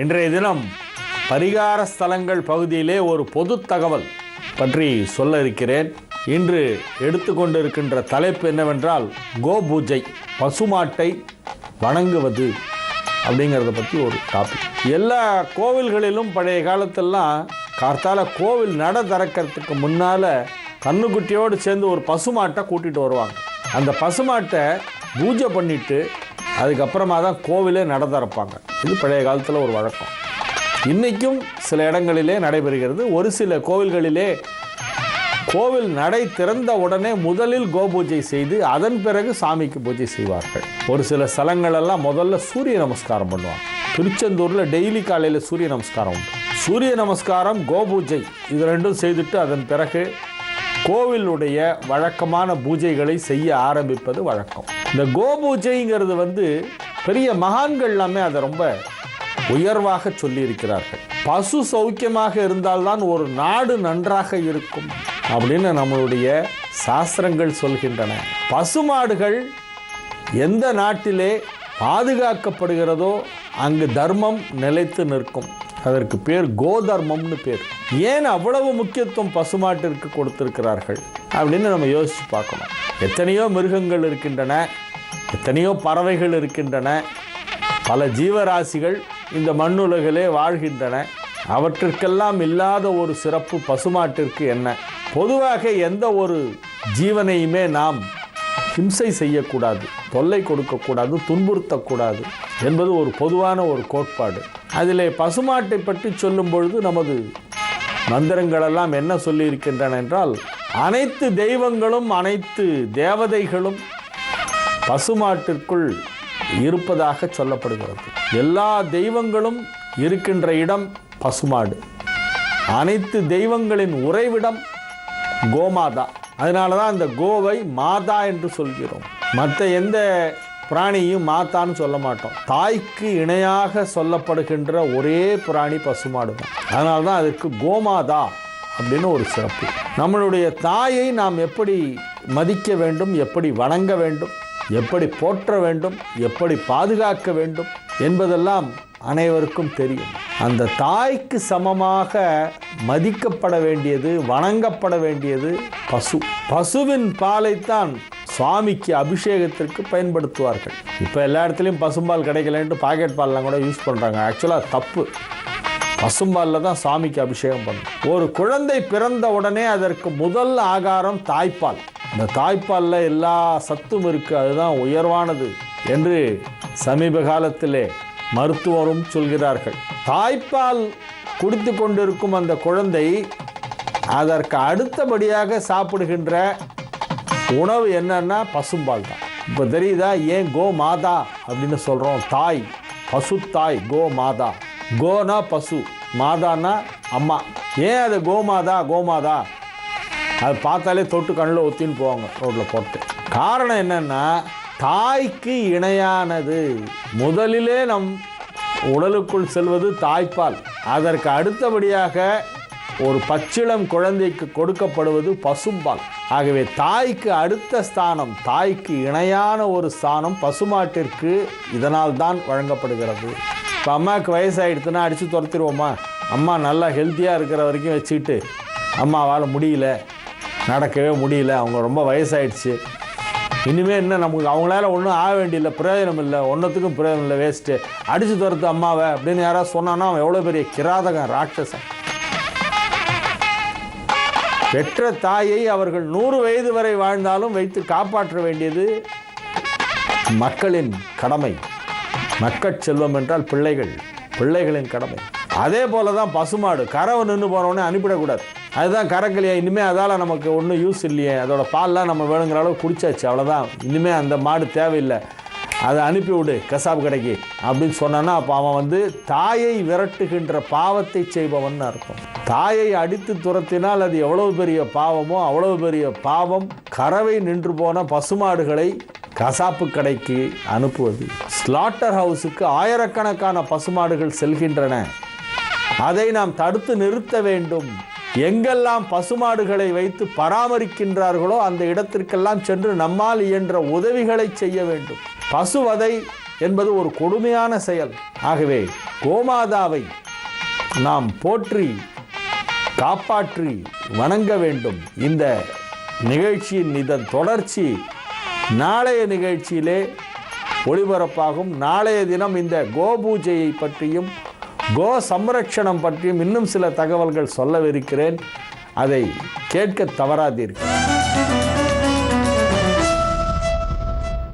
இன்றைய தினம் பரிகார ஸ்தலங்கள் பகுதியிலே ஒரு பொது தகவல் பற்றி சொல்ல இருக்கிறேன். இன்று எடுத்துக்கொண்டிருக்கின்ற தலைப்பு என்னவென்றால் கோ பூஜை, பசுமாட்டை வணங்குவது அப்படிங்கிறத பற்றி ஒரு டாபிக். எல்லா கோவில்களிலும் பழைய காலத்தெல்லாம் கார்த்தால கோவில் நட திறக்கிறதுக்கு முன்னால் கண்ணுக்குட்டியோடு சேர்ந்து ஒரு பசுமாட்டை கூட்டிகிட்டு வருவாங்க. அந்த பசுமாட்டை பூஜை பண்ணிவிட்டு அதுக்கப்புறமா தான் கோவிலே நட திறப்பாங்க. இது பழைய காலத்தில் ஒரு வழக்கம். இன்றைக்கும் சில இடங்களிலே நடைபெறுகிறது. ஒரு சில கோவில்களிலே கோவில் நடை திறந்த உடனே முதலில் கோபூஜை செய்து அதன் பிறகு சாமிக்கு பூஜை செய்வார்கள். ஒரு சில ஸ்தலங்களெல்லாம் முதல்ல சூரிய நமஸ்காரம் பண்ணுவாங்க. திருச்செந்தூரில் டெய்லி காலையில் சூரிய நமஸ்காரம் உண்டு. சூரிய நமஸ்காரம், கோபூஜை இது ரெண்டும் செய்துட்டு அதன் பிறகு கோவிலுடைய வழக்கமான பூஜைகளை செய்ய ஆரம்பிப்பது வழக்கம். இந்த கோபூஜைங்கிறது பெரிய மகான்கள் எல்லாமே அதை ரொம்ப உயர்வாக சொல்லியிருக்கிறார்கள். பசு சௌக்கியமாக இருந்தால்தான் ஒரு நாடு நன்றாக இருக்கும் அப்படின்னு நம்மளுடைய சாஸ்திரங்கள் சொல்கின்றன. பசுமாடுகள் எந்த நாட்டிலே பாதுகாக்கப்படுகிறதோ அங்கு தர்மம் நிலைத்து நிற்கும். அதற்கு பேர் கோதர்மம்னு பேர். ஏன் அவ்வளவு முக்கியத்துவம் பசுமாட்டிற்கு கொடுத்திருக்கிறார்கள் அப்படின்னு நம்ம யோசித்து பார்க்கணும். எத்தனையோ மிருகங்கள் இருக்கின்றன, எத்தனையோ பறவைகள் இருக்கின்றன, பல ஜீவராசிகள் இந்த மண்ணுலகிலே வாழ்கின்றன. அவற்றிற்கெல்லாம் இல்லாத ஒரு சிறப்பு பசுமாட்டிற்கு என்ன? பொதுவாக எந்த ஒரு ஜீவனையுமே நாம் ஹிம்சை செய்யக்கூடாது, தொல்லை கொடுக்கக்கூடாது, துன்புறுத்தக்கூடாது என்பது ஒரு பொதுவான ஒரு கோட்பாடு. அதிலே பசுமாட்டை பற்றி சொல்லும் பொழுது நமது மந்திரங்களெல்லாம் என்ன சொல்லியிருக்கின்றன என்றால், அனைத்து தெய்வங்களும் அனைத்து தேவதைகளும் பசுமாட்டிற்குள் இருப்பதாக சொல்லப்படுகிறது. எல்லா தெய்வங்களும் இருக்கின்ற இடம் பசுமாடு. அனைத்து தெய்வங்களின் உறைவிடம் கோமாதா. அதனால தான் அந்த கோவை மாதா என்று சொல்கிறோம். மற்ற எந்த பிராணியும் மாதான்னு சொல்ல மாட்டோம். தாய்க்கு இணையாக சொல்லப்படுகின்ற ஒரே பிராணி பசுமாடு தான். அதனால தான் அதுக்கு கோமாதா அப்படின்னு ஒரு சிறப்பு. நம்மளுடைய தாயை நாம் எப்படி மதிக்க வேண்டும், எப்படி வணங்க வேண்டும், எப்படி போற்ற வேண்டும், எப்படி பாதுகாக்க வேண்டும் என்பதெல்லாம் அனைவருக்கும் தெரியும். அந்த தாய்க்கு சமமாக மதிக்கப்பட வேண்டியது, வணங்கப்பட வேண்டியது பசு. பசுவின் பாலைத்தான் சுவாமிக்கு அபிஷேகத்திற்கு பயன்படுத்துவார்கள். இப்போ எல்லா இடத்துலையும் பசும்பால் கிடைக்கலன்ட்டு பாக்கெட் பால்லாம் கூட யூஸ் பண்ணுறாங்க. ஆக்சுவலாக தப்பு. பசும்பாலில் தான் சாமிக்கு அபிஷேகம் பண்ணும். ஒரு குழந்தை பிறந்த உடனே அதற்கு முதல் ஆகாரம் தாய்ப்பால். இந்த தாய்ப்பாலில் எல்லா சத்தும் இருக்குது, அதுதான் உயர்வானது என்று சமீப காலத்திலே மருத்துவரும் சொல்கிறார்கள். தாய்ப்பால் குடித்து கொண்டிருக்கும் அந்த குழந்தை அதற்கு அடுத்தபடியாக சாப்பிடுகின்ற உணவு என்னன்னா பசும்பால் தான். இப்போ தெரியுதா ஏன் கோ மாதா அப்படின்னு சொல்கிறோம்? தாய், பசு தாய், கோ மாதா. கோனா பசு, மாதானா அம்மா. ஏன் அது கோமாதா கோமாதா? அது பார்த்தாலே தொட்டு கண்ணில் ஒத்தின்னு போவாங்க ரோட்டில் போட்டு. காரணம் என்னென்னா, தாய்க்கு இணையானது. முதலிலே நம் உடலுக்குள் செல்வது தாய்ப்பால். அதற்கு அடுத்தபடியாக ஒரு பச்சிளம் குழந்தைக்கு கொடுக்கப்படுவது பசும்பால். ஆகவே தாய்க்கு அடுத்த ஸ்தானம், தாய்க்கு இணையான ஒரு ஸ்தானம் பசுமாட்டிற்கு இதனால் தான் வழங்கப்படுகிறது. இப்போ அம்மாவுக்கு வயசாகிடுச்சுன்னா அடித்து துரத்திடுவோமா? அம்மா நல்லா ஹெல்த்தியாக இருக்கிற வரைக்கும் வச்சுக்கிட்டு அம்மாவால் முடியல, நடக்கவே முடியல, அவங்க ரொம்ப வயசாகிடுச்சு, இனிமேல் என்ன நமக்கு அவங்களால ஒன்றும் ஆக வேண்டியதில்லை, பிரயோஜனம் இல்லை, ஒன்றுத்துக்கும் பிரயோஜனம் இல்லை, வேஸ்ட்டு, அடித்து துரத்து அம்மாவை அப்படின்னு யாராவது சொன்னான்னா அவன் எவ்வளோ பெரிய கிராதகன், ராட்சசன். பெற்ற தாயை அவர்கள் 100 வயது வரை வாழ்ந்தாலும் வைத்து காப்பாற்ற வேண்டியது மக்களின் கடமை. மக்கட் செல்வம் என்றால் பிள்ளைகள், பிள்ளைகளின் கடமை. அதே போல தான் பசுமாடு. கறவை நின்று போனோடனே அனுப்பிடக்கூடாது. அதுதான் கறக்கலையா, இனிமேல் அதால் நமக்கு ஒன்றும் யூஸ் இல்லையே, அதோட பால்லாம் நம்ம வேணுங்கிற அளவு குடிச்சாச்சு, அவ்வளோதான், இனிமேல் அந்த மாடு தேவையில்லை, அதை அனுப்பிவிடு கசாப்பு கடைக்கு அப்படின்னு சொன்னான்னா அப்போ அவன் தாயை விரட்டுகின்ற பாவத்தை செய்பவன் அர்த்தம். தாயை அடித்து துரத்தினால் அது எவ்வளவு பெரிய பாவமோ அவ்வளவு பெரிய பாவம் கறவை நின்று போன பசுமாடுகளை கசாப்பு கடைக்கு அனுப்புவது. ஸ்லாட்டர் ஹவுஸுக்கு ஆயிரக்கணக்கான பசுமாடுகள் செல்கின்றன. அதை நாம் தடுத்து நிறுத்த வேண்டும். எங்கெல்லாம் பசுமாடுகளை வைத்து பராமரிக்கின்றார்களோ அந்த இடத்திற்கெல்லாம் சென்று நம்மால் இயன்ற உதவிகளை செய்ய வேண்டும். பசுவதை என்பது ஒரு கொடுமையான செயல். ஆகவே கோமாதாவை நாம் போற்றி காப்பாற்றி வணங்க வேண்டும். இந்த நிகழ்ச்சியின் இதன் தொடர்ச்சி நாளைய நிகழ்ச்சியிலே ஒளிபரப்பாகும். நாளைய தினம் இந்த கோபூஜையை பற்றியும் கோ சம்ரட்சணம் பற்றியும் இன்னும் சில தகவல்கள் சொல்லவிருக்கிறேன். அதை கேட்க தவறாதீர்கள்.